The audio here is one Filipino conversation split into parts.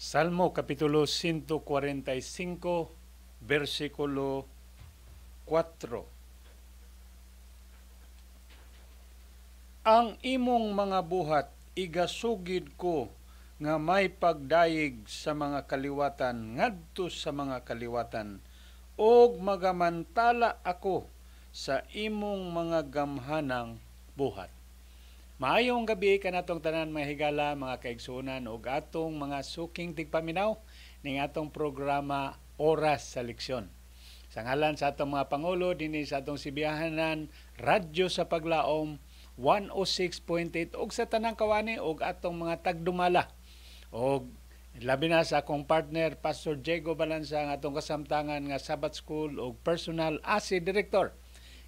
Salmo Kapitulo 145, versikulo 4. Ang imong mga buhat igasugid ko nga may pagdayeg sa mga kaliwatan ngadto sa mga kaliwatan, og magamantala ako sa imong mga gamhanang buhat. Maayong gabi kanatong tanan mga higala, mga kaigsunan ug atong mga suking tigpaminaw ning atong programa Oras sa Leksyon. Sa ngalan sa atong mga pangulo dinhi sa atong sibiyahanan Radyo sa Paglaom 106.8 ug sa tanang kawani ug atong mga tagdumala. Og labi na sa akong partner Pastor Diego Balanza ang atong kasamtangan nga Sabbath School ug personal ASI Director.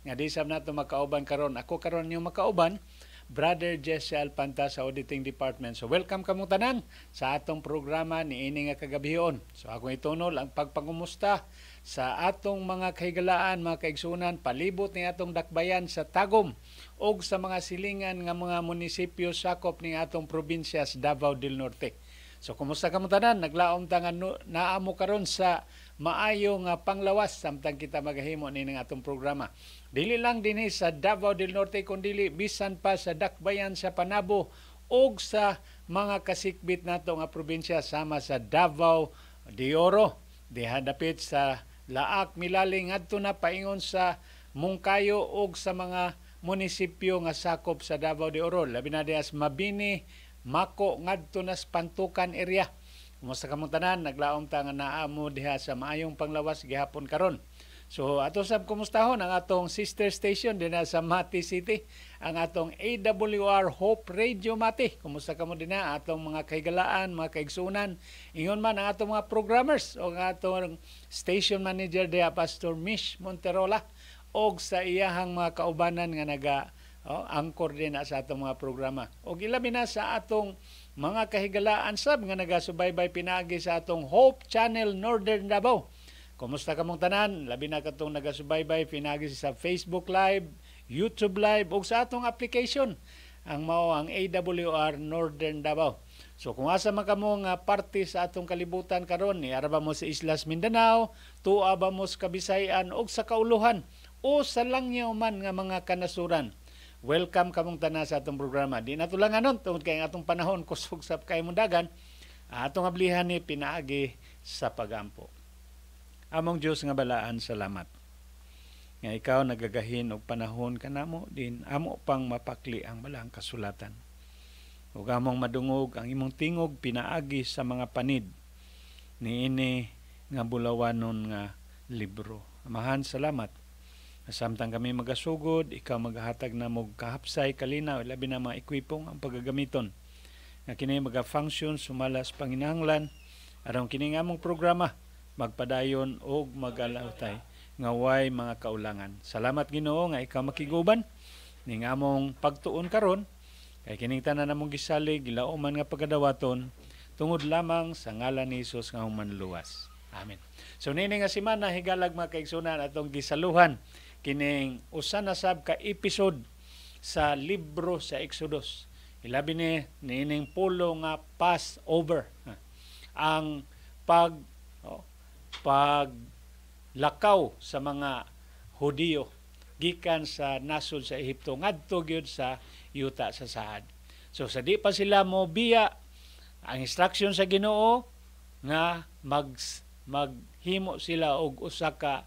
Nga di sab nato makauban karon. Ako karon yung makauban Brother Jesse Alpanta sa Auditing Department. So welcome kamong tanan sa atong programa ni ini nga kagabihon. So akong itunol ang pagpangumusta sa atong mga kahigalaan, mga kaigsunan, palibot ni atong dakbayan sa Tagum o sa mga silingan nga mga munisipyo sakop ni atong probinsya sa Davao del Norte. So kumusta kamong tanan? Naglaom ta nga naamo karon sa maayo nga panglawas samtang kita magahimo ni ng atong programa. Dili lang dinhi sa Davao del Norte kundi bisan pa sa dakbayan sa Panabo ug sa mga kasikbit nato nga probinsya sama sa Davao de Oro, diha dapit sa Laak, Milaling adto na paingon sa Mungkayo ug sa mga munisipyo nga sakop sa Davao de Oro, labi na diha sa Mabini, Mako ngadto na sa Pantukan area. Kumusta kamong tanan? Naglaom ta nga naamo diha sa maayong panglawas gihapon karon. So ato sab kumustahon ang atong sister station dinha sa Mati City, ang atong AWR Hope Radio Mati. Kumusta kamo dinha atong mga kahigalaan, mga kaigsunan, ingon man ang atong mga programmers o ang atong station manager diha Pastor Mish Monterola og sa iyahang mga kaubanan nga angkor din na sa atong mga programa. Og ilabi na sa atong mga kahigalaan sab nga nagasubaybay pinaagi sa atong Hope Channel Northern Davao. Kumusta kamong tanan? Labi na katong nagasubaybay pinagi sa Facebook Live, YouTube Live ug sa atong application ang mao ang AWR Northern Davao. So kung asa man kamo nga parte sa atong kalibutan karon, ni araba mo sa Islas Mindanao, tuwa ba mo sa Kabisayan ug sa Kauluhan o sa langyaw man nga mga kanasuran. Welcome kamong tanan sa atong programa. Di na lang anon tungod kay atong panahon kusog sa kay mundagan, atong ablihan ni pinaagi sa pagampo. Among Diyos nga balaan, salamat. Nga ikaw nagagahin og panahon kanamo din amo pang mapakli ang balang kasulatan. Ug among madungog ang imong tingog pinaagi sa mga panid niini nga bulawanon nga libro. Amahan, salamat. Samtang kami magasugod, ikaw maghatag na mo kahapsay kalinaw, labi na mga ekwipong ang paggagamiton. Nga kini maga-function sumalas panginahanglan aron kini nga among programa magpadayon og magalawtay nga way mga kaulangan. Salamat Ginoo nga ikaw makiguban ning among pagtuon karon kay kining tanan namong gisalig gilauman nga pagadawaton tungod lamang sa ngalan ni Hesus nga manluwas. Amen. So nini nga semana higalag mga kaigsunan atong gisaluhan kining usa na sab ka episode sa libro sa Exodus. Ilabi ni nining pulo nga Passover. Ang paglakaw sa mga Hudiyo gikan sa nasod sa Ehipto ngadto gyud sa yuta sa saad. So sa di pa sila mo biya, ang instruction sa Ginoo nga maghimo sila og usa ka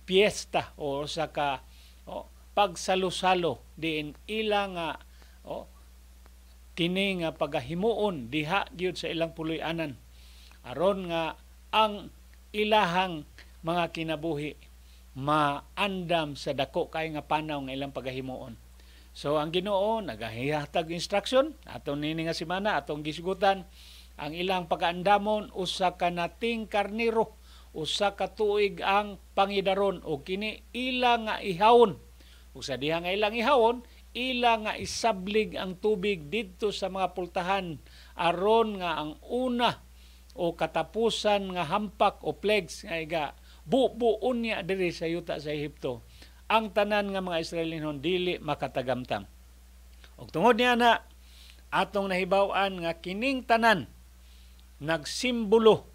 piyesta o usa ka pagsalo-salo diin ila nga kini nga pagahimuon diha gyud sa ilang puloy-anan aron nga ang ilahang mga kinabuhi maandam sa dako kay nga panaw nga ilang pagahimuon. So ang Ginoo nagahihatag instruction aton nini nga semana atong gisgutan ang ilang pagaandamon usa ka nating karnero, usa ka tuig ang pangidaron o kini ila nga ihawon. Ug sa diha nga ilang ihawon, ila nga isablig ang tubig didto sa mga pultahan aron nga ang una o katapusan nga hampak o plagues nga iga bubuon niya diri sa yuta sa Ehipto ang tanan nga mga Israelinon dili makatagamtam. Ug tungod niya na atong nahibaw-an nga kining tanan nagsimbolo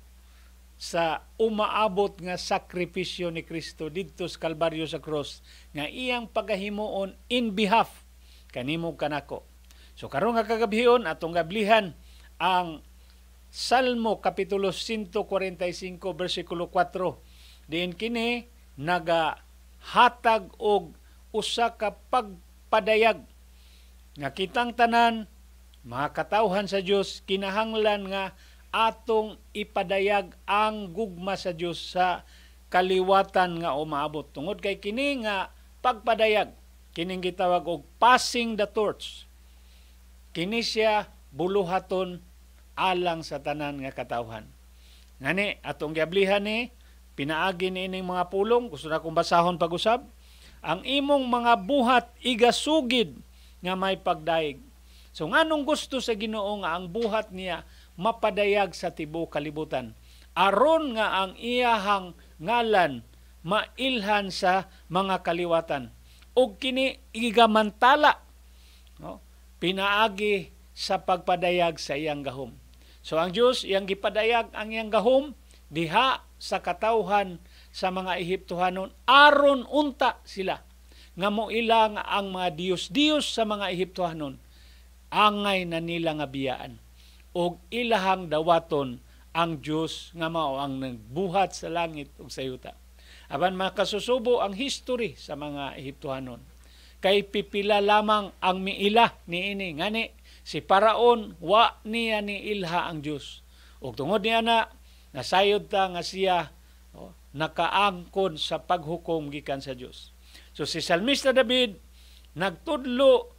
sa umaabot nga sakripisyo ni Kristo didto sa Kalbaryo sa cross nga iyang pagahimuon in behalf kanimo kanako. So karon nga kagabhion atong gablihan ang Salmo kapitulo 145 bersikulo 4. Diin kini nagahatag og usa ka pagpadayag nga kitang tanan mga katawhan sa Dios kinahanglan nga atong ipadayag ang gugma sa Dios sa kaliwatan nga umaabot. Tungod kay kini nga pagpadayag, kining gitawag og passing the torch. Kini siya buluhaton alang sa tanan nga katawhan. Ngani atong giablihan ni pinaagi ni ining mga pulong, gusto na kong basahon pag-usab. Ang imong mga buhat igasugid nga may pagdaig. So nganong gusto sa Ginoo nga ang buhat niya mapadayag sa tibuok kalibutan aron nga ang iyahang ngalan mailhan sa mga kaliwatan ug kini igamantala pinaagi sa pagpadayag sa iyang gahom. So ang Dios iyang gipadayag ang iyang gahom diha sa katawhan sa mga Ehiptohanon aron unta sila nga moilang ang mga Dios sa mga Ehiptohanon angay na nila nga biyaan og ilahang dawaton ang Dios nga mao ang nagbuhat sa langit ug sa yuta. Aban makasusubo ang history sa mga Ehiptohanon. Kay pipila lamang ang miila niini ngani si Paraon wa niya niilha ang Dios. Ug tungod niya nasayod ta nga siya nakaangkon sa paghukom gikan sa Dios. So si Salmista David nagtudlo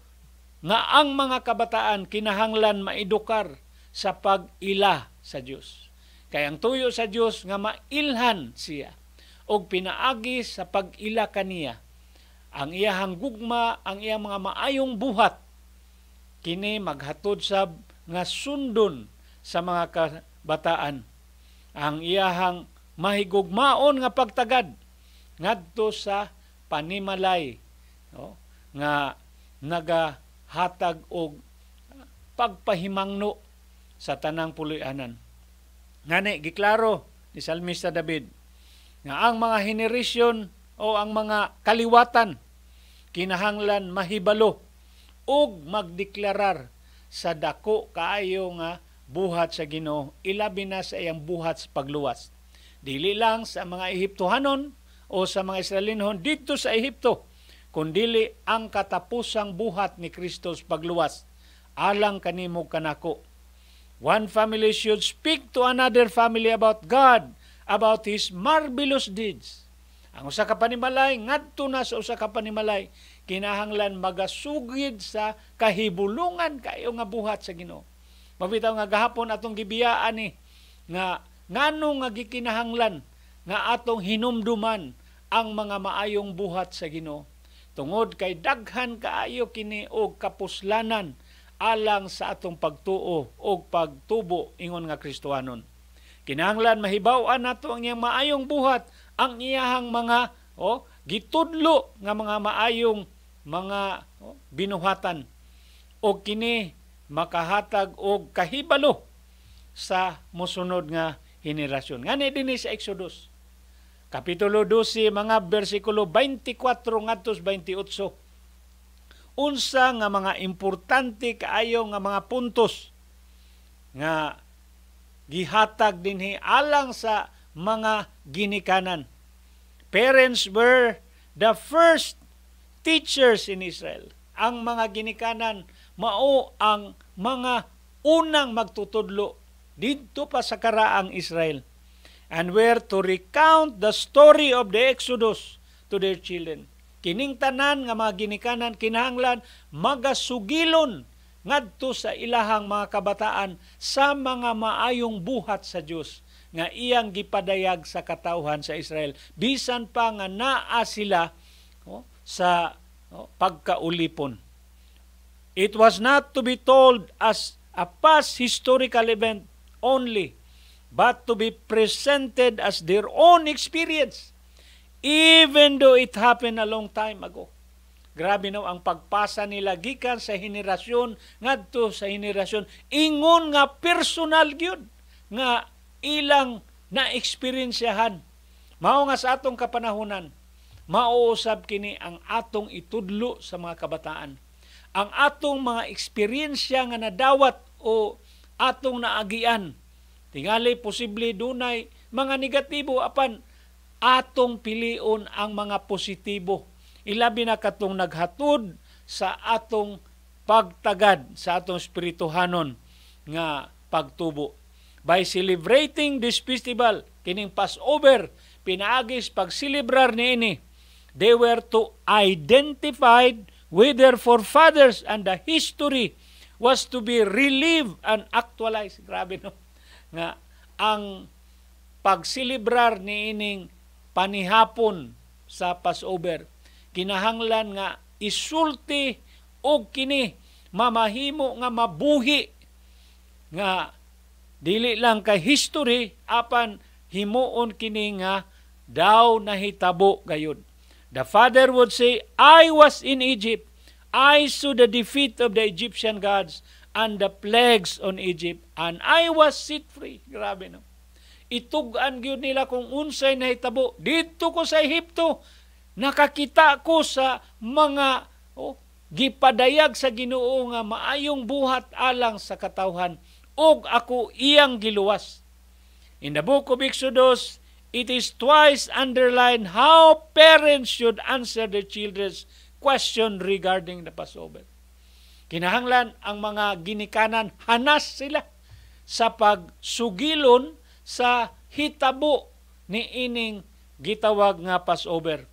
nga ang mga kabataan kinahanglan maedukar sa pag-ila sa Dios. Kay ang tuyo sa Dios nga mailhan siya og pinaagi sa pag-ila kaniya. Ang iyahang gugma, ang iyang mga maayong buhat kini maghatod sab nga sundon sa mga kabataan. Ang iyahang mahigugmaon nga pagtagad ngadto sa panimalay nga nagahatag og pagpahimangno sa tanang puloy-anan. Ngani giklaro ni Salmista David nga ang mga henerasyon o ang mga kaliwatan kinahanglan mahibalo ug magdeklarar sa dako kaayo nga buhat sa Ginoo ilabi na sa iyang buhat sa pagluwas. Dili lang sa mga Ehiptohanon o sa mga Israelinon dito sa Ehipto, kundili ang katapusang buhat ni Kristo sa pagluwas alang kanimo kanako. One family should speak to another family about God, about His marvelous deeds. Ang usa ka panimalay ngadto na sa usa ka panimalay kinahanglan magasugid sa kahibulungan kayo nga buhat sa Ginoo. Mabitaw nga gahapon atong gibiyaan ni nga ngano nga gikinahanglan nga atong hinumduman ang mga maayong buhat sa Ginoo. Tungod kay daghan kaayo kini og kapuslanan alang sa atong pagtuo o pagtubo ingon nga Kristohanon. Kinahanglan mahibaw-an nato ang iyang maayong buhat, ang iyahang mga gitudlo nga mga maayong mga binuhatan o kini makahatag og kahibalo sa mosunod nga henerasyon. Ngani dinhi sa Exodus kapitulo 12 mga bersikulo 24 ngadto 28. Unsa nga mga importante kaayo nga mga puntos nga gihatag dinhi alang sa mga ginikanan. Parents were the first teachers in Israel. Ang mga ginikanan mao ang mga unang magtutudlo didto pa sa karaang Israel, and were to recount the story of the Exodus to their children. Kining tanan nga mga ginikanan kinahanglan magasugilon ngadto sa ilahang mga kabataan sa mga maayong buhat sa Dios nga iyang gipadayag sa katawhan sa Israel bisan pa nga naa sila sa pagkaulipon. It was not to be told as a past historical event only, but to be presented as their own experience, even though it happened a long time ago. Grabe no ang pagpasa nila gikan sa henerasyon ngadto sa henerasyon ingon nga personal gyud nga ilang na-eksperyensyahan. Mao nga sa atong kapanahunan, mauusab kini ang atong itudlo sa mga kabataan. Ang atong mga eksperyensya nga nadawat o atong naagian. Tingali posible dunay mga negatibo apan atong pilion ang mga positibo. Ilabi na katong naghatod sa atong pagtagad sa atong espirituhanon nga pagtubo. By celebrating this festival, kining Passover, pinaagis pagsilibrar niini, they were to identified with their forefathers and the history was to be relived and actualized. Grabe no? Nga ang pagsilibrar niining panihapon sa Passover, kinahanglan nga isulti og kini mamahimo nga mabuhi nga dili lang kay history apan himuon kini nga daw nahitabo gayud. The father would say, I was in Egypt. I saw the defeat of the Egyptian gods and the plagues on Egypt and I was set free. Grabe no. Itug-an gyud nila kung unsay nahitabo didto ko sa Ehipto. Nakakita ko sa mga gipadayag sa Ginoo nga maayong buhat alang sa katawhan ug ako iyang giluwas. In the book of Exodus, it is twice underlined how parents should answer their children's question regarding the Passover. Kinahanglan ang mga ginikanan hanas sila sa pagsugilon sa hitabo ni ining gitawag nga Passover.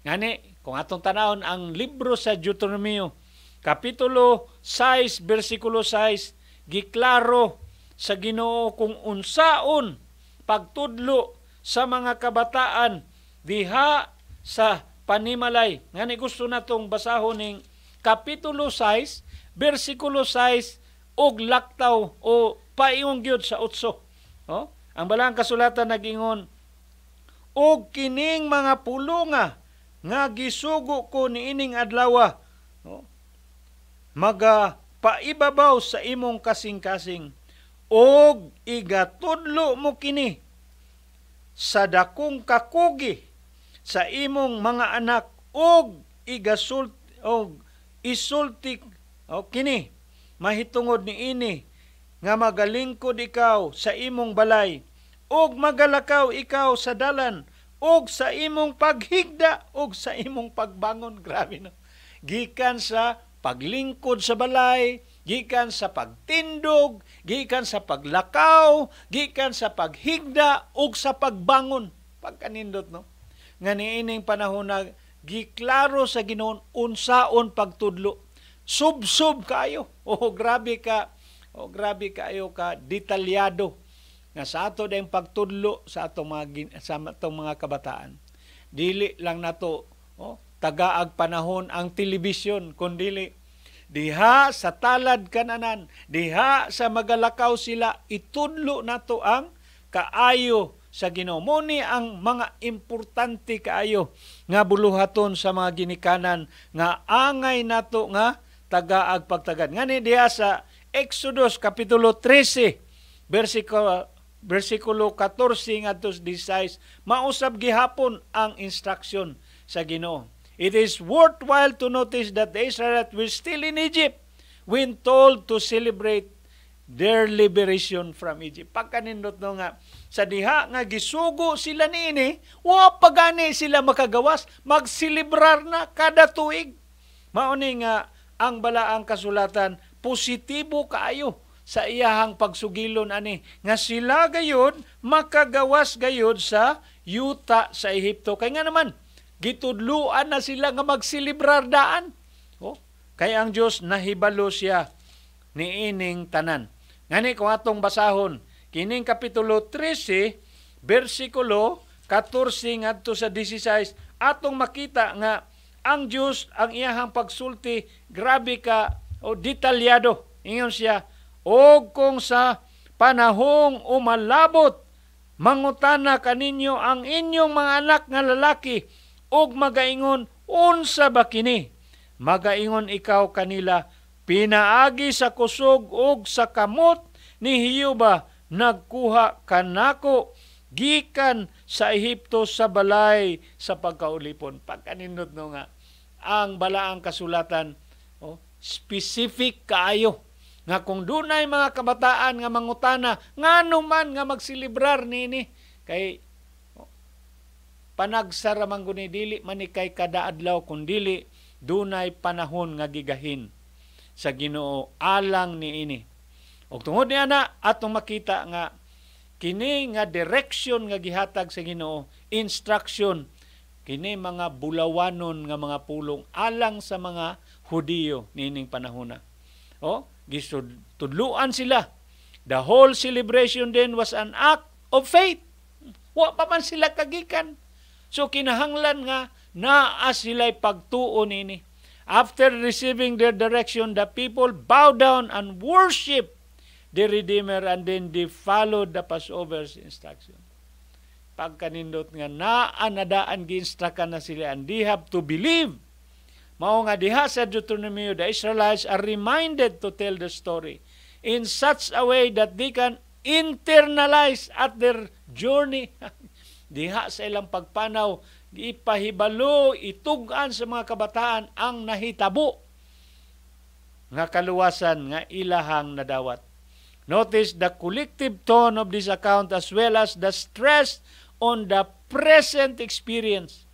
Ngani, kung atong tanawon ang libro sa Deuteronomio, Kapitulo 6, versikulo 6, giklaro sa Ginoo kung unsaon pagtudlo sa mga kabataan diha sa panimalay. Ngani gusto natong basahon ning Kapitulo 6, versikulo 6 og laktaw o paingon gyud sa 8. Ang balang kasulatan nagingon, og kining mga pulonga nga gisugo ko niining adlaw, maga paibabaw sa imong kasing-kasing og igatudlo mo kini sa dakong kakugi sa imong mga anak og isulti kini mahitungod niini nga magalingkod ikaw sa imong balay og magalakaw ikaw sa dalan og sa imong paghigda og sa imong pagbangon. Grabe no. Gikan sa paglingkod sa balay, gikan sa pagtindog, gikan sa paglakaw, gikan sa paghigda ug sa pagbangon. Pagkanindot no. Nga niining panahon na giklaro sa Ginoo unsaon pagtudlo. Sub-sub kayo. Grabe kayo ka detalyado nga sa ato dayong pagtudlo sa atong mga kabataan. Dili lang nato tagaag panahon ang telebisyon, kundi diha sa talad kananan, diha sa magalakaw sila, itudlo nato ang kaayo sa Ginoo. Muni ang mga importante kaayo nga buluhaton sa mga ginikanan nga angay nato nga tagaag pagtagad. Ngani diha sa Exodus Kapitulo 13, versikulo 14 ngadto 16, mausab gihapon ang instruction sa Ginoo. It is worthwhile to notice that the Israelites were still in Egypt when told to celebrate their liberation from Egypt. Pagkanindot no nga, sa diha nga gisugo sila niini, wa pagani sila makagawas, magsilibrar na kada tuig. Mauni nga ang balaang kasulatan, positibo kaayo sa iyahang pagsugilon ani nga sila gayud makagawas gayud sa yuta sa Ehipto. Kay nga naman gitudluan na sila nga magsilibrar daan. Kaya ang Dios nahibalo siya niining tanan. Ngani kung atong basahon kining Kapitulo 13 versikulo 14 ngadto sa 16, atong makita nga ang Dios ang iyahang pagsulti grabe ka detalyado. Ingon siya, og kung sa panahong umalabot mangutana kaninyo ang inyong mga anak nga lalaki og magaingon, unsa ba kini? Magaingon ikaw kanila, pinaagi sa kusog og sa kamot ni Hiyuba nagkuha kanako gikan sa Ehipto sa balay sa pagkaulipon. Pagkanindot no nga ang balaang kasulatan, specific kaayo nga kung dunay mga kabataan nga mangutana ngano man nga magsilibrar nini kay panagsara man guni dili man kay kada adlaw kun dili dunay panahon nga gigahin sa Ginoo alang niini. Og tungod ni ana atong makita nga kini nga direction nga gihatag sa Ginoo, instruction, kini mga bulawanon nga mga pulong alang sa mga Hudiyo nining panahona. Gisudluan sila. The whole celebration then was an act of faith. Wa pa man sila kagikan. So kinahanglan nga naa sila'y pagtuo nini. After receiving their direction, the people bowed down and worship the Redeemer, and then they followed the Passover's instruction. Pagkanindot nga naanadaan gi-instruct na sila, and they have to believe. Mao nga diha sa Deuteronomy, the Israelites are reminded to tell the story in such a way that they can internalize at their journey. Diha sa ilang pagpanaw, ipahibalo, itugan sa mga kabataan ang nahitabo nga kaluwasan nga ilahang nadawat. Notice the collective tone of this account as well as the stress on the present experience.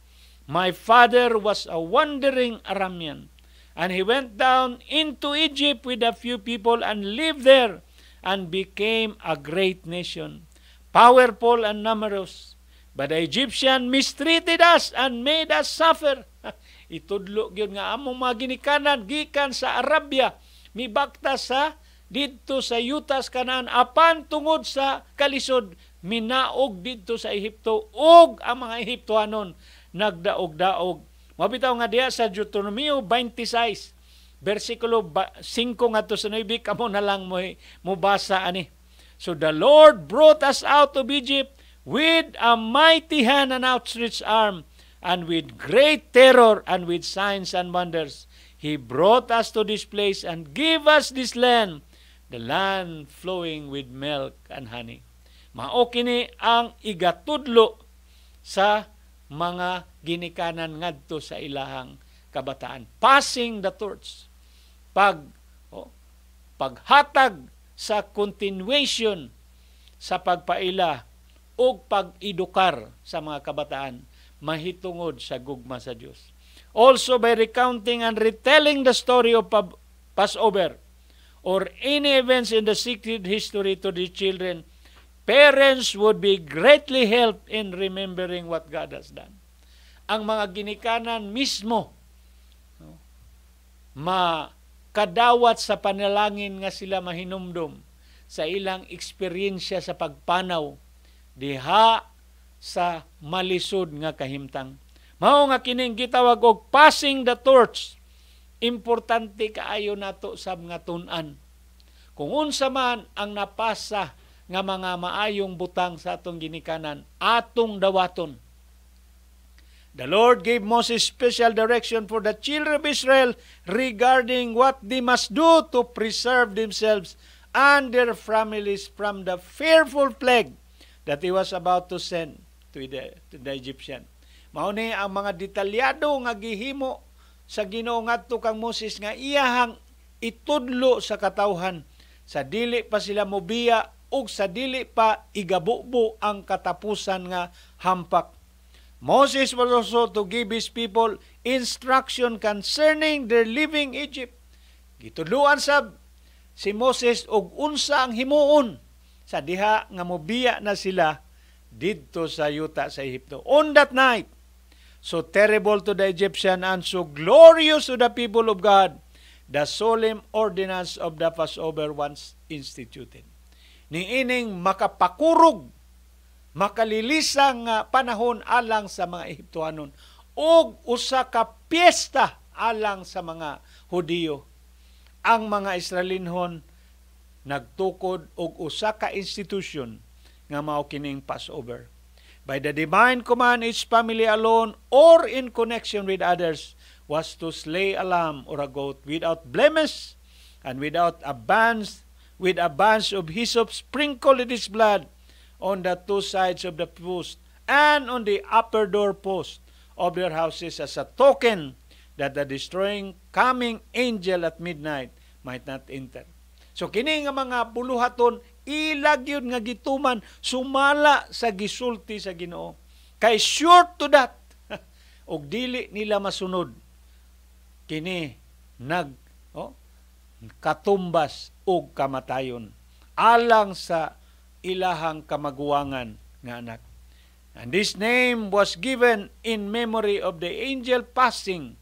My father was a wandering Aramean, and he went down into Egypt with a few people and lived there and became a great nation, powerful and numerous. But the Egyptian mistreated us and made us suffer. Itudlo gyud nga among mga ginikanan gikan sa Arabia, mibakta sa didto sa yutas kanan apan tungod sa kalisod minaog didto sa Ehipto ug ang mga Ehiptoanon nagdaog-daog. Mabitaw nga diha sa Deuteronomy 26 bersikulo 5 ngadto sa 9 kamo na lang mo basa ani. So the Lord brought us out of Egypt with a mighty hand and outstretched arm, and with great terror and with signs and wonders. He brought us to this place and gave us this land, the land flowing with milk and honey. Mao kini ang igatudlo sa mga ginikanan ngadto sa ilahang kabataan. Passing the torch. Paghatag sa continuation sa pagpaila o pag-edukar sa mga kabataan mahitungod sa gugma sa Dios. Also by recounting and retelling the story of Passover or any events in the sacred history to the children, parents would be greatly helped in remembering what God has done. Ang mga ginikanan mismo makadawat sa panalangin nga sila mahinumdum sa ilang eksperyensya sa pagpanaw diha sa malisod nga kahimtang. Mao nga kining gitawag og passing the torch. Importante kaayo nato sab nga tun-an. Kung unsa man ang napasa nga mga maayong butang sa atong ginikanan, atong dawaton. The Lord gave Moses special direction for the children of Israel regarding what they must do to preserve themselves and their families from the fearful plague that he was about to send to the Egyptian. Mao ni ang mga detalyado nga gihimo sa Ginoo ngadto kang Moses nga iyahang itudlo sa katawhan sa dili pa sila mobiya ug sa dili pa igabubo ang katapusan nga hampak. Moses was also to give his people instruction concerning their living Egypt. Gitudluan sab si Moses og unsa ang himuon sa diha nga mobiya na sila didto sa yuta sa Ehipto. On that night, so terrible to the Egyptian and so glorious to the people of God, the solemn ordinance of the Passover once instituted. Niining makapakurog, makalilisang panahon alang sa mga Ehiptoanon og usa ka piyesta alang sa mga Hudiyo. Ang mga Israelinhon nagtukod og usa ka institution nga mao kining Passover. By the divine command, each family alone or in connection with others was to slay a lamb or a goat without blemish and without a with a bunch of hyssop, sprinkled with his blood on the two sides of the post and on the upper door post of their houses as a token that the destroying coming angel at midnight might not enter. So kini nga mga buluhaton, ilag yun nga gituman, sumala sa gisulti sa Ginoo. Kay short to that, og dili nila masunod, kini katumbas og kamatayon alang sa ilahang kamaguwangan nga anak. And this name was given in memory of the angel passing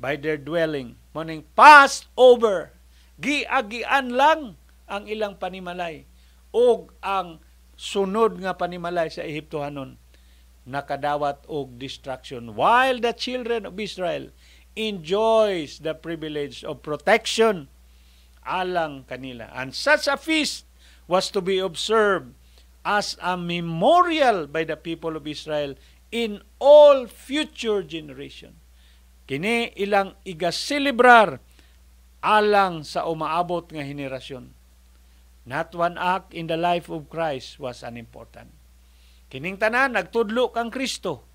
by their dwelling. Meaning, pass over. Giagian lang ang ilang panimalay. O ang sunod nga panimalay sa Ehiptohanon nakadawat og destruction. While the children of Israel enjoys the privilege of protection alang kanila. And such a feast was to be observed as a memorial by the people of Israel in all future generation. Kini ilang igaselebrar alang sa umaabot nga henerasyon. Not one act in the life of Christ was unimportant. Kining tanan nagtudlo kang Kristo,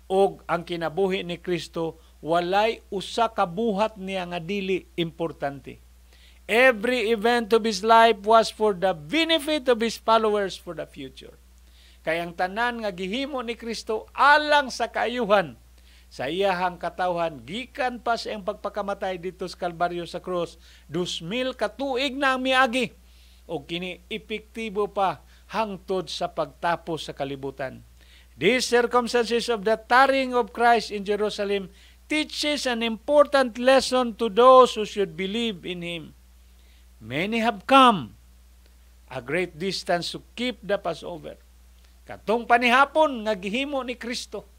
og ang kinabuhi ni Kristo walay usa ka buhat niya nga dili importante. Every event of his life was for the benefit of his followers for the future. Kaya ang tanan nga gihimo ni Kristo alang sa kaayuhan sa iyahang katawhan, gikan pa sa iyang pagpakamatay dito sa Kalbaryo sa krus, 2,000 katuig na ang miagi, o kini epektibo pa hangtod sa pagtapos sa kalibutan. These circumstances of the tarrying of Christ in Jerusalem teaches an important lesson to those who should believe in Him. Many have come a great distance to keep the Passover. Katong panihapon nga gihimo ni Kristo,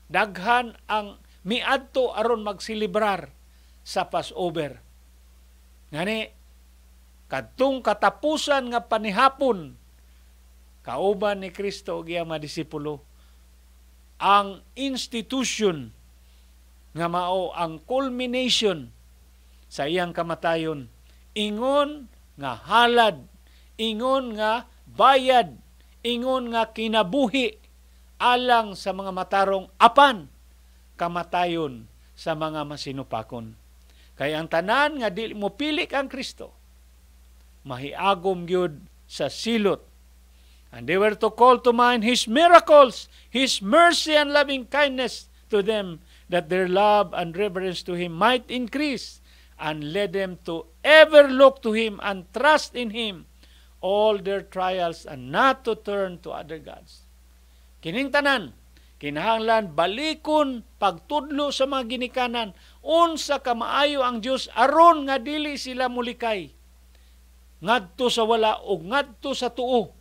daghan ang miadto aron magsilibrar sa Passover. Ngani, katong katapusan nga panihapon, kauban ni Kristo og iyang mga disipulo, ang institution nga mao ang culmination sa iyang kamatayon, ingon nga halad, ingon nga bayad, ingon nga kinabuhi alang sa mga matarong apan kamatayon sa mga masinupakon. Kaya ang tanan nga dili mo pili ang Kristo, mahiagom gyud sa silot. And they were to call to mind His miracles, His mercy and loving kindness to them, that their love and reverence to Him might increase, and led them to ever look to Him and trust in Him all their trials, and not to turn to other gods. Kining tanan, kinahanglan balikon pagtudlo sa mga ginikanan, unsa ka maayo ang Dios aron nga dili sila mulikay ngadto sa wala o ngadto sa tuo,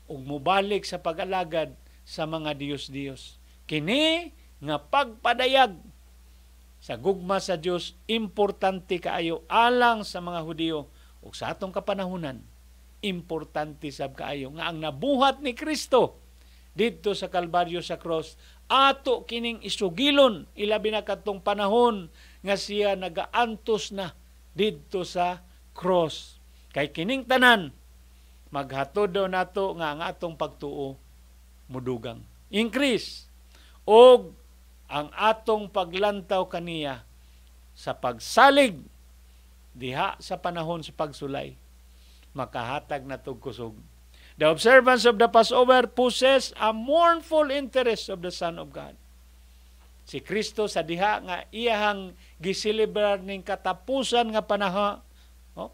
ug mubalik sa pag-alagad sa mga Dios-Dios. Kini nga pagpadayag sa gugma sa Dios importante kaayo alang sa mga Hudiyo, ug sa atong kapanahunan importante sab kaayo nga ang nabuhat ni Kristo didto sa Kalbaryo sa cross ato kining isugilon, ilabi na kadtong panahon nga siya nagaantos na didto sa cross. Kay kining tanan maghatod daw nato nga ang atong pagtuo mudugang, increase, og ang atong paglantaw kaniya sa pagsalig diha sa panahon sa pagsulay, makahatag na tog kusog. The observance of the Passover possess a mournful interest of the Son of God. Si Kristo sa diha nga iyahang giselebrar ning katapusan nga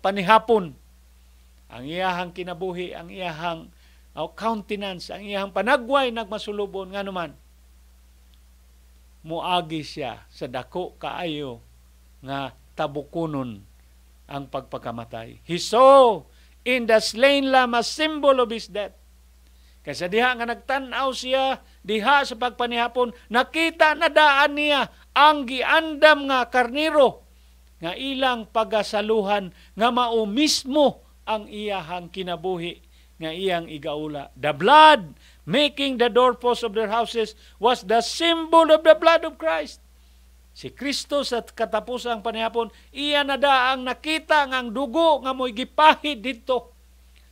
panihapon, ang iyahang kinabuhi, ang iyahang countenance, ang iyahang panagway nagmasulubon nga naman muagi siya sa dako kaayo nga tabukunon ang pagpakamatay. He saw in the slain lamb a symbol of His death. Kaysa diha nga nagtan-aw siya diha sa pagpanihapon, nakita na daan niya ang giandam nga karniro nga ilang pagasaluhan nga mao mismo ang iyahang kinabuhi nga iyang igaula. The blood making the doorposts of their houses was the symbol of the blood of Christ. Si Kristo sa katapusang panihapon, iya na daang nakita nga ang dugo nga mo'y gipahid dito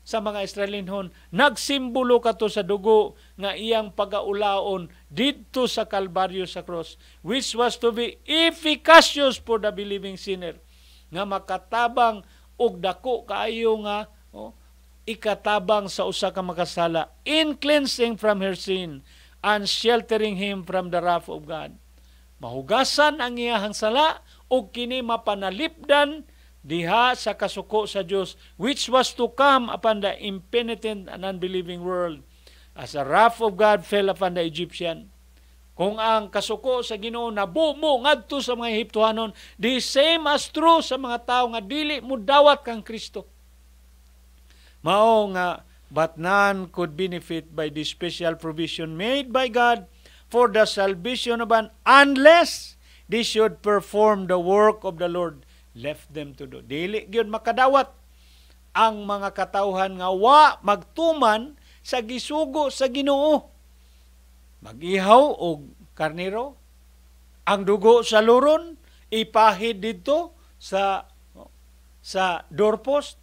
sa mga Israelinhon. Nagsimbolo kato sa dugo nga iyang pagaulaon dito sa Kalbaryo sa cross, which was to be efficacious for the believing sinner, nga makatabang og dako kaayo nga ikatabang sa usa ka makasala, in cleansing from her sin and sheltering him from the wrath of God. Mahugasan ang iyahang sala o kini mapanalipdan diha sa kasuko sa Dios, which was to come upon the impenitent and unbelieving world as the wrath of God fell upon the Egyptian. Kung ang kasuko sa Ginoo nabumo ngadto sa mga Ehiptohanon, the same as true sa mga tao nga dili mo dawat kang Kristo. Mao nga, but none could benefit by the special provision made by God for the salvation of man unless they should perform the work of the Lord left them to do. Dili gyud makadawat ang mga katawhan nga wa magtuman sa gisugo sa Ginoo. Mag-ihaw og karnero, ang dugo sa luron ipahid dito sa doorpost.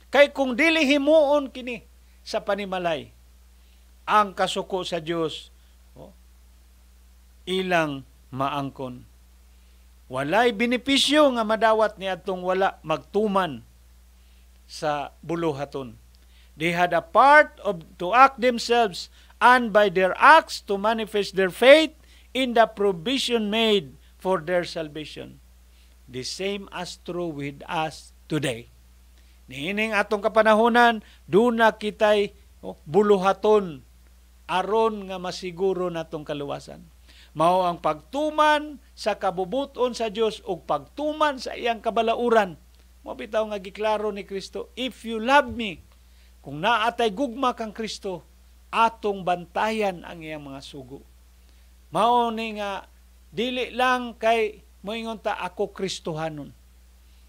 Kay kung dili himuon kini sa panimalay, ang kasuko sa Dios ilang maangkon. Walay benepisyo nga madawat ni atong wala magtuman sa buluhaton. They had a part of to act themselves and by their acts to manifest their faith in the provision made for their salvation. The same as true with us today. Niining atong kapanahunan, duna kitay buluhaton aron nga masiguro natong kaluwasan. Mao ang pagtuman sa kabubuton sa Dios ug pagtuman sa iyang kabalauran. Mo bitaw nga giklaro ni Kristo, if you love me, kung naatay gugma kang Kristo, atong bantayan ang iyang mga sugo. Mao ni nga dili lang kay moingon ta ako Kristohanon.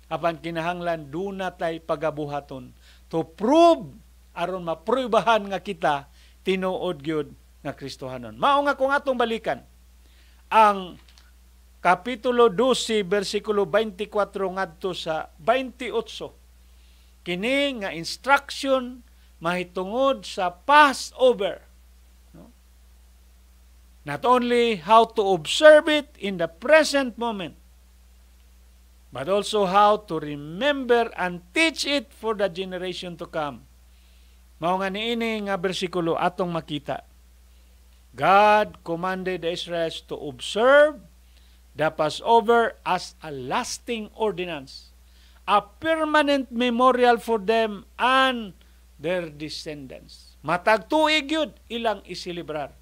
Apan kinahanglan duna tay pagabuhaton to prove aron maprubahan nga kita tinuod gyud nga Kristohanon. Mao nga kung atong balikan ang Kapitulo 12, versikulo 24 ngadto sa 28. Kini nga instruction mahitungod sa Passover. No? Not only how to observe it in the present moment, but also how to remember and teach it for the generation to come. Mao nga niini nga bersikulo atong makita. God commanded the Israelites to observe the Passover as a lasting ordinance, a permanent memorial for them and their descendants. Matag tuig yun ilang isilibrar.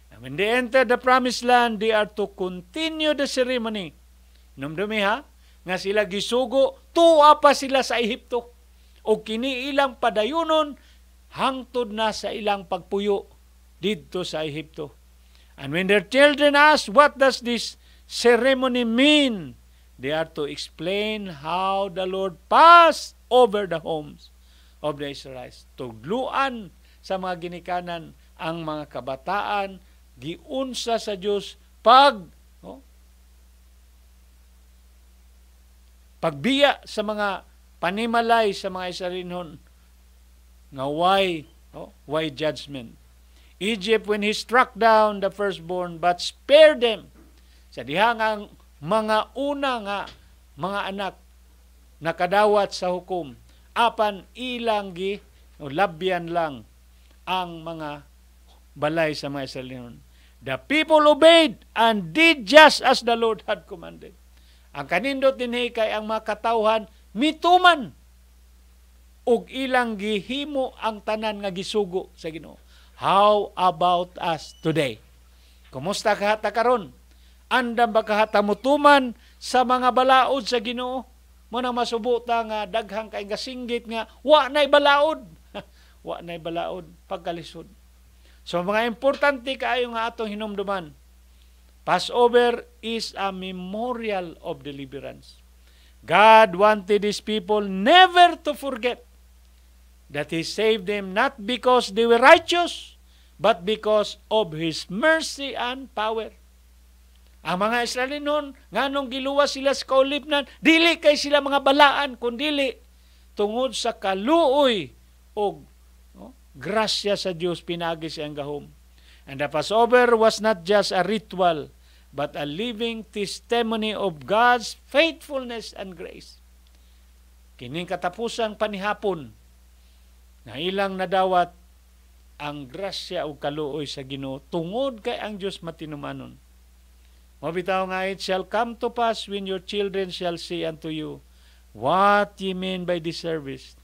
And when they enter the promised land, they are to continue the ceremony. Numdumi ha, nga sila gisugo, tuwa pa sila sa Ehipto. O kini ilang padayunon, hangtod na sa ilang pagpuyo dito sa Ehipto. And when their children ask, what does this ceremony mean? They are to explain how the Lord passed over the homes of the Israelites. Tugluan sa mga ginikanan ang mga kabataan, giunsa sa Diyos pagbiya sa mga panimalay sa mga Israelinhon nga why judgment. Egypt, when he struck down the firstborn, but spared them. Sa diha nga mga una nga mga anak nakadawat sa hukom, apan ilang labyan lang ang mga balay sa mga Israelinhon. The people obeyed and did just as the Lord had commanded. Ang kanindot dinhi kay ang mga katawhan mituman ug ilang gihimo ang tanan nga gisugo sa Ginoo. How about us today? Kumusta kahata karon? Andam ba kahata mutuman sa mga balaod sa Ginoo? Mo nang masubuta nga daghang kay gasinggit nga wa nay balaod. Wa nay balaod pagkalisod. So mga importante kaayo nga atong hinumduman. Passover is a memorial of deliverance. God wanted His people never to forget that He saved them not because they were righteous, but because of His mercy and power. Ang mga Israelinon, nganong giluwas sila sa kaulipnan, dili kay sila mga balaan, kundili tungod sa kaluoy o grasya sa Dios pinagi siyang gahom. And the Passover was not just a ritual, but a living testimony of God's faithfulness and grace. Kining katapusang panihapon na ilang nadawat ang grasya o kaluoy sa Ginoo tungod kay ang Dios matinumanon. Mabitaw nga, it shall come to pass when your children shall say unto you, what ye mean by this service?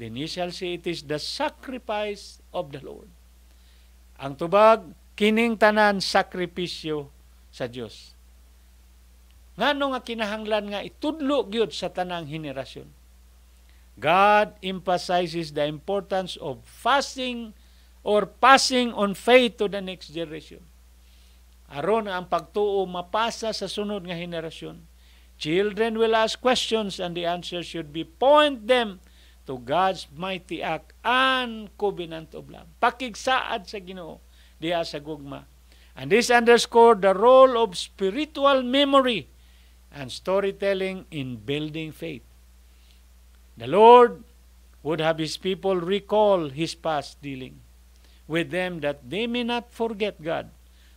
Then ye shall say, it is the sacrifice of the Lord. Ang tubag, kining tanan sakripisyo sa Dios. Ngano nga kinahanglan nga itudlo gyud sa tanang henerasyon. God emphasizes the importance of fasting or passing on faith to the next generation. Aron ang pagtuo mapasa sa sunod nga henerasyon. Children will ask questions and the answer should be point them to God's mighty act and covenant of love. Pakigsaad sa Ginoo diha sa gugma. And this underscored the role of spiritual memory and storytelling in building faith. The Lord would have His people recall His past dealing with them that they may not forget God.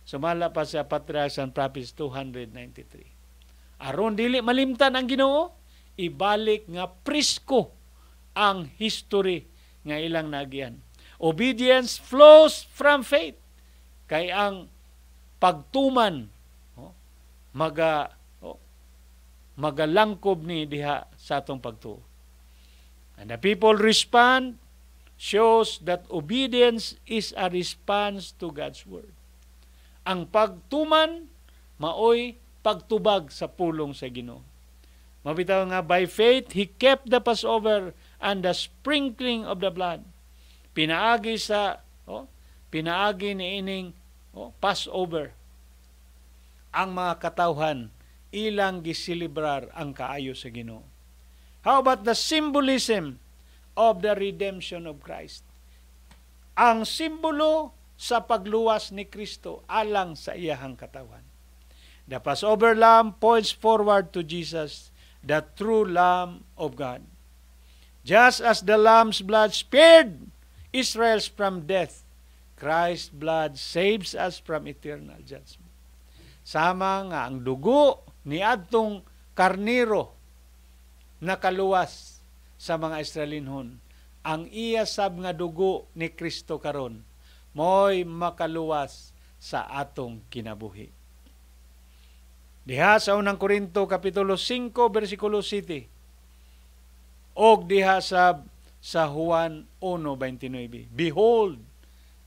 Sumala pa sa Patriarchs and Prophets 293. Aron dili malimtan ang Ginoo, ibalik nga presko ang history nga ilang nagian. Obedience flows from faith. Kay ang pagtuman magalangkob ni diha sa atong pagtuo. And the people respond shows that obedience is a response to God's word. Ang pagtuman maoy pagtubag sa pulong sa Ginoo. Mabitaw nga, by faith he kept the Passover and the sprinkling of the blood. Pinaagi ni ining Passover ang mga katawhan ilang gisilibrar ang kaayo sa Ginoo. How about the symbolism of the redemption of Christ? Ang simbolo sa pagluwas ni Kristo alang sa iyahang katawan. The Passover lamb points forward to Jesus, the true Lamb of God. Just as the lamb's blood spared Israel from death, Christ's blood saves us from eternal judgment. Sama nga ang dugo ni adtong karniro na kaluwas sa mga Israelinhon, ang iya sab nga dugo ni Kristo karon mo'y makaluwas sa atong kinabuhi. Diha sa unang Korinto kapitulo 5 bersikulo 7 og diha sa Juan 1:29. Behold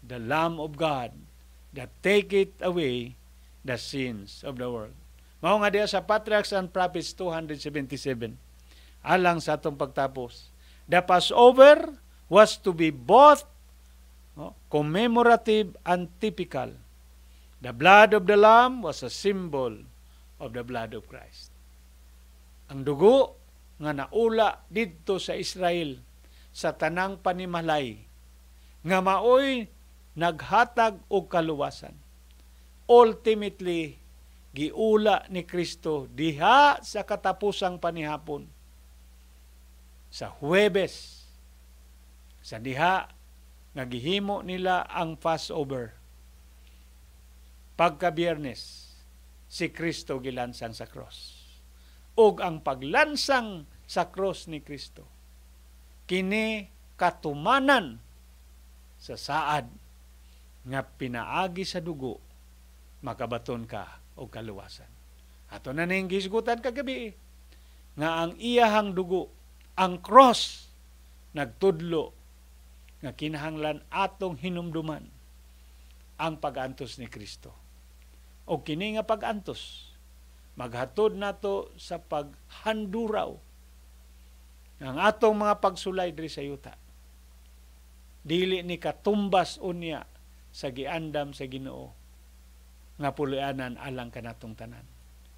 the Lamb of God that taketh away the sins of the world. Mao nga diha sa Patriarchs and Prophets 277. Alang sa atong pagtapos, the Passover was to be both commemorative and typical. The blood of the Lamb was a symbol of the blood of Christ. Ang dugo nga naula didto sa Israel sa tanang panimalay nga maoy naghatag og kaluwasan. Ultimately, giula ni Kristo diha sa katapusang panihapon. Sa Huwebes, sa diha nga gihimo nila ang Passover. Pagka Biyernes, si Kristo gilansang sa cross. Ug ang paglansang sa cross ni Kristo, kini katumanan sa saad nga pinaagi sa dugo, makabaton ka o kaluwasan. Ato na ning gisgutan kagabi nga ang iyahang dugo, ang cross, nagtudlo nga kinahanglan atong hinumduman ang pag-antos ni Kristo. O kini nga pag-antos, maghatod nato sa paghanduraw ng atong mga pagsulay diri sa yuta. Dili ni katumbas unya sa giandam sa Ginoo nga puloy-anan alang kanatong tanan.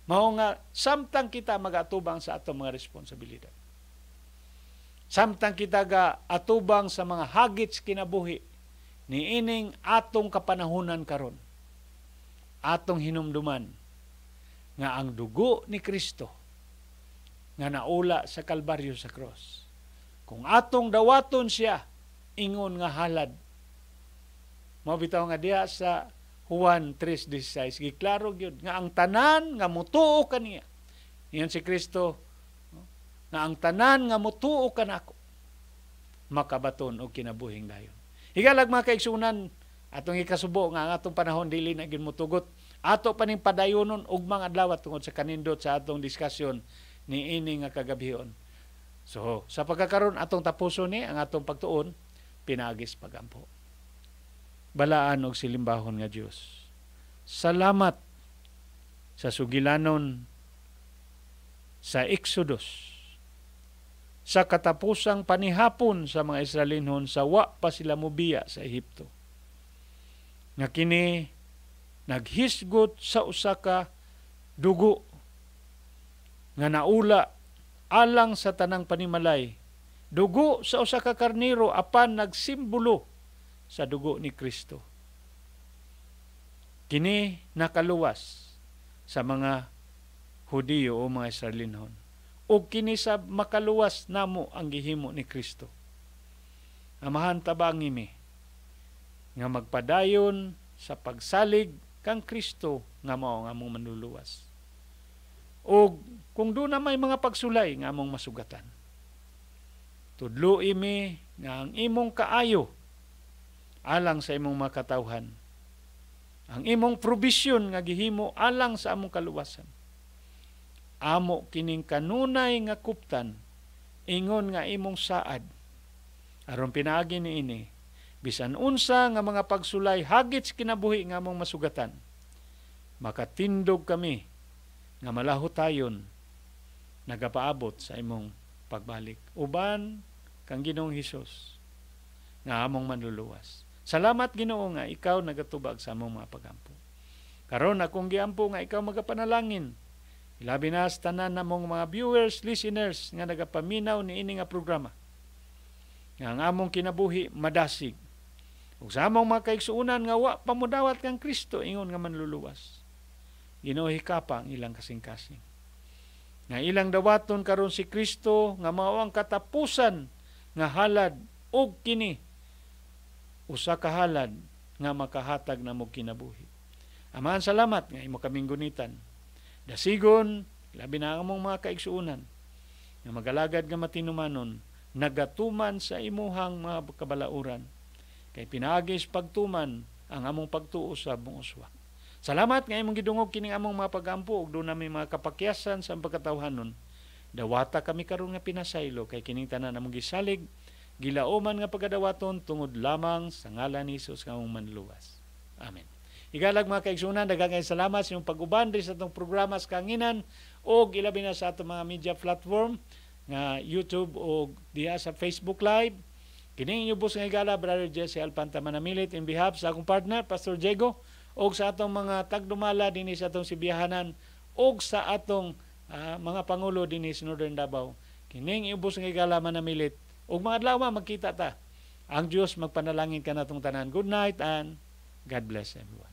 Mao nga samtang kita magatubang sa atong mga responsibilidad. Samtang kita ga atubang sa mga hagits kinabuhi ni ining atong kapanahunan karon. Atong hinumduman nga ang dugo ni Kristo nga naula sa Kalbaryo sa cross, kung atong dawaton siya, ingon nga halad. Mabitaw nga diha sa Juan 3:16, giklaro gyud nga ang tanan nga mutuo kaniya, iyon si Kristo, nga ang tanan nga mutuo kanako, makabaton og kinabuhing dayon. Higalag mga kaigsunan, atong ikasubo nga ang atong panahon dili na gyud motugot, ato pa ning padayonon og mga adlaw tungod sa kanindot sa atong diskusyon ni ini nga kagabihon. So, sa pagkakaroon atong tapuson ni ang atong pagtuon, pinagis pagampo. Balaan og silimbahon nga Dios. Salamat sa sugilanon sa Exodus, sa katapusang panihapon sa mga Israelinhon sa wa pa sila mobiya sa Ehipto. Nga kini naghisgot sa usa ka dugo nga naula alang sa tanang panimalay. Dugo sa usa ka karnero apan nagsimbolo sa dugo ni Kristo. Kini nakaluwas sa mga Hudiyo o mga Israelinhon. O kini sa makaluwas namo ang gihimo ni Kristo. Amahan tabangi mi nga magpadayon sa pagsalig kang Kristo nga mao nga among manluluwas. O kung doon na may mga pagsulay nga among masugatan, tudlo imi nga ang imong kaayo alang sa imong makatawhan, ang imong provision nga gihimo alang sa among kaluwasan. Amo kining kanunay nga kuptan, ingon nga imong saad, aron pinaagi ni ini, bisan unsa nga mga pagsulay hagit sa kinabuhi nga among masugatan, makatindog kami nga malahutayon nagapaabot sa imong pagbalik. Uban kang Ginoong Hesus nga among manluluwas. Salamat Ginoo nga ikaw nagatubag sa among mga pagampo. Karon akong giampo nga ikaw magapanalangin. Ilabi na sa tanan namong mga viewers, listeners nga nagapaminaw ni ini nga programa. Nga ang among kinabuhi madasig. Ug sa among mga kaigsuonan nga wa pamudawat kang Kristo ingon nga manluluwas. Ginoo hikapa ang ilang kasing-kasing. Nga ilang dawaton karon si Kristo nga mao ang katapusan nga halad og kini usa ka halad nga makahatag namo kinabuhi. Amahan salamat nga imo kaming gunitan. Dasigon labi na ang among mga kaigsuonan nga magalagad nga matinumanon nagatuman sa imuhang mga kabalauran kay pinaagis pagtuman ang among pagtuo sa among uswa. Salamat nga imong gidungog kining among mga pagampo ug doon nami mga kapakyasan sa pagkatawhanon. Dawata kami karon nga pinasaylo kay kining tanan among gisalig gilauman nga pagadawaton tungod lamang sa ngalan ni Hesus nga among manluwas. Amen. Igalag mga kaigsunan, daghang salamat sa inyong pag-uban sa itong programa sa kanginan o ilabi na sa itong mga media platform nga YouTube o diha sa Facebook Live. Kining inyo bus nga igala, Brother Jesse Alpanta Manamilit in behalf sa akong partner, Pastor Diego, o sa atong mga tagdumala din sa atong sibiyahanan o sa atong mga pangulo din sa Northern Davao. Kining inyo bus nga igala Manamilit. O mga adlaw magkita ta. Ang Diyos magpanalangin ka na itong tanan. Good night and God bless everyone.